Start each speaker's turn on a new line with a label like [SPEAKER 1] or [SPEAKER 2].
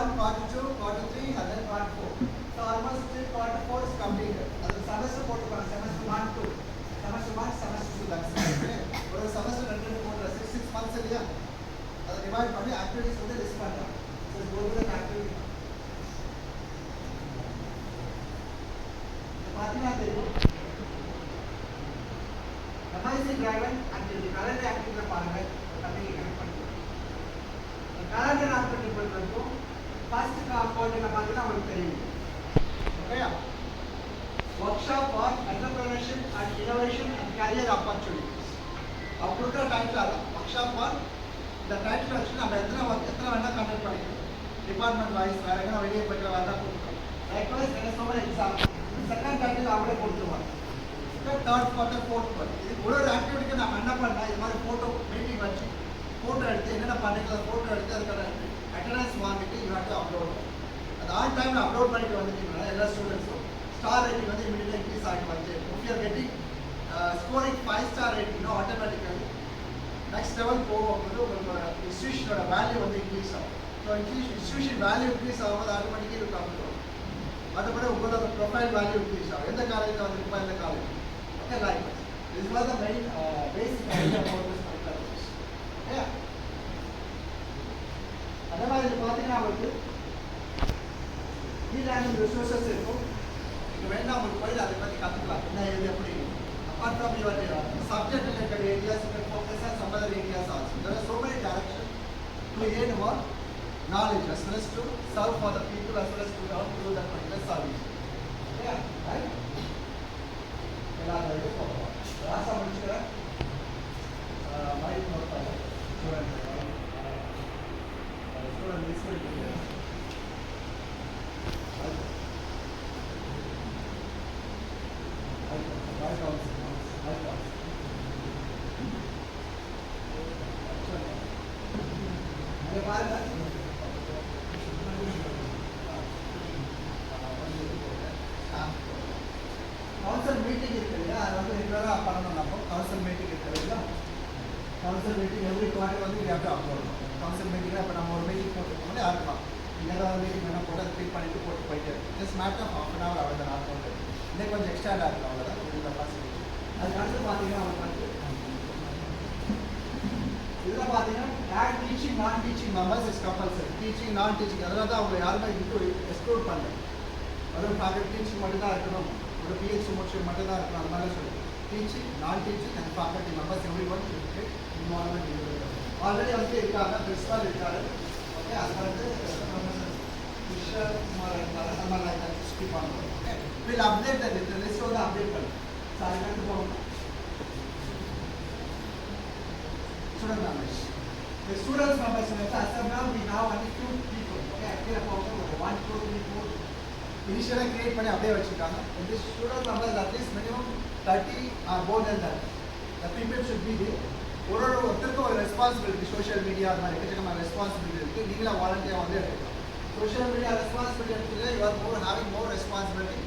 [SPEAKER 1] 1, quarter 2, quarter 3, and then quarter 4. So almost quarter 4 is completed. That's the semester semester 1, 2. Semester 1, semester 2. That's it. For a semester 6 months a year. Divide பண்ணி activities வந்து list பண்றோம். So go to the activity. பாத்தீங்கன்னா தெரியும். Amazing driven activity. Calendar activity பாருங்க. அப்படியே connect பண்ணிக்கலாம். Calendar activity பண்றதுக்கு first component பாத்தீங்கன்னா உங்களுக்கு தெரியும். ஓகேயா? Workshop for entrepreneurship and innovation and career opportunities. अब கொடுக்குற டைட்டில் அதான் workshop for இந்த டைட்டில் வச்சு நம்ம எத்தனை வேணா கண்டக்ட் பண்ணிக்கலாம். டிபார்ட்மெண்ட் வைஸ் வேற எங்கன்னா வெளியே போய்ட்டு வேணா கொடுக்கலாம். Likewise exam exam second title அவங்களே கொடுத்துருவாங்க. தேர்ட் குவார்ட்டர் ஃபோர்த் குவார்ட்டர் இது ஒரு ஆக்டிவிட்டிக்கு நம்ம என்ன பண்ணலாம், இது மாதிரி ஃபோட்டோ மீட்டிங் வச்சு ஃபோட்டோ எடுத்து என்னென்ன பண்ணிக்கலாம் ஃபோட்டோ எடுத்து அதுக்கான அட்டண்டன்ஸ் வாங்கிட்டு யூ ஹேவ் டு அப்லோட். அது ஆல் டைமில் அப்லோட் பண்ணிட்டு வந்துட்டீங்கன்னா எல்லா ஸ்டூடெண்ட்ஸும் ஸ்டார் ரேட்டிங் வந்து இமீடியட்டாக இன்க்ரீஸ் ஆகிட்டு வந்து if you are getting scoring 5 star ரேட்டிங்னா ஆட்டோமேட்டிக்கலி நெக்ஸ்ட் லெவல் போகும்போது உங்களோட இன்ஸ்டியூஷனோட வேல்யூ வந்து இன்க்ரீஸ் ஆகும். ஸோ இன்ஸ்டியூஷன் வேல்யூ இன்க்ரீஸ் ஆகும்போது ஆட்டோமேட்டிக்காக இது கம்மிடும். மற்றபடி உங்களோட ப்ரொஃபைல் வேல்யூ இன்க்ரீஸ் ஆகும். எந்த காலேஜில் வந்துருப்பா எந்த college okay like this was the main basic idea for this particular course. Okay அதே மாதிரி பார்த்தீங்கன்னா உங்களுக்கு இ லேர்னிங் ரிசோர்ஸஸ் இருக்கும். நீங்கள் வேணா உங்களுக்கு போய் அதை பற்றி கற்றுக்கலாம் என்ன இது எப்படி. Apart from your subject related areas, you can focus on some other areas also. There are so many directions to gain more knowledge as well as to serve for the people as well as to learn to do that particular service. Yeah, right? எல்லாரும் போகலாம். ராசா முடிச்சுக்கிறேன். Mic note பண்ணு. Student list பண்ணிட்டு council meeting இருக்கு இல்லையா, அது வந்து ரெகுலராக பண்ணணும். நம்ம கவுன்சில் மீட்டிங் இருக்கு இல்லையா, கவுன்சில் மீட்டிங் எவ்ரி குவார்டர் வந்து we have to upload. Council மீட்டிங்கில் இப்போ நம்ம ஒரு மீட்டிங் போட்டுருக்கோம் யாருக்கலாம் ஏதாவது மீட்டிங் வேணால் போட்டு அதை கிளிக் பண்ணிட்டு போட்டு போயிட்டே இருக்கும். Just matter of half an hour அவ்வளோ நான் போட்டு இன்னும் கொஞ்சம் எக்ஸ்ட்ரா இருக்கும் அவ்வளோதான் ஒரு கெப்பாசிட்டி. அதுக்கு அடுத்து பார்த்தீங்கன்னா அவங்க வந்து இதில் பார்த்தீங்கன்னா டீச்சிங் நான் teaching members is compulsory. Teaching நான் டீச்சிங் அதனால தான் அவங்க யாருமே எக்ஸ்க்ளூட் பண்ணல. அதுவும் ஃபேக்கல்டி டீச்சிங் மட்டும்தான் இருக்கணும், ஒரு பிஹெச்டி முடிச்சு மட்டும்தான் இருக்கணும் அந்த மாதிரி சொல்லி டீச்சிங் நான் teaching and faculty members every one involvement already வந்து இருக்காங்க. பிரின்சிபால் இருக்காரு. ஓகே அது வந்து கிருஷ்ணர் குமார் இருக்காரு. அந்த மாதிரி ஸ்பீக் பண்ணுறோம். Okay will update the list வந்து அப்டேட் பண்ணு. ஸோ அதுக்கு போகணும். Student members. The students members as of now we now only 2 people. Okay, actually about 1, 2, 3, 4. Initially create பண்ணி அப்படியே வச்சிருக்காங்க. In this student members at least minimum 30 or more than that. The people should be there. ஒருத்தருக்கு ஒரு responsibility social media அது மாதிரி எக்கச்சக்கமான responsibility இருக்குது. நீங்களா வாலண்டியராக வந்து எடுக்கலாம். சோஷியல் மீடியா ரெஸ்பான்சிபிலிட்டி எடுத்துட்டு you are more having more responsibility.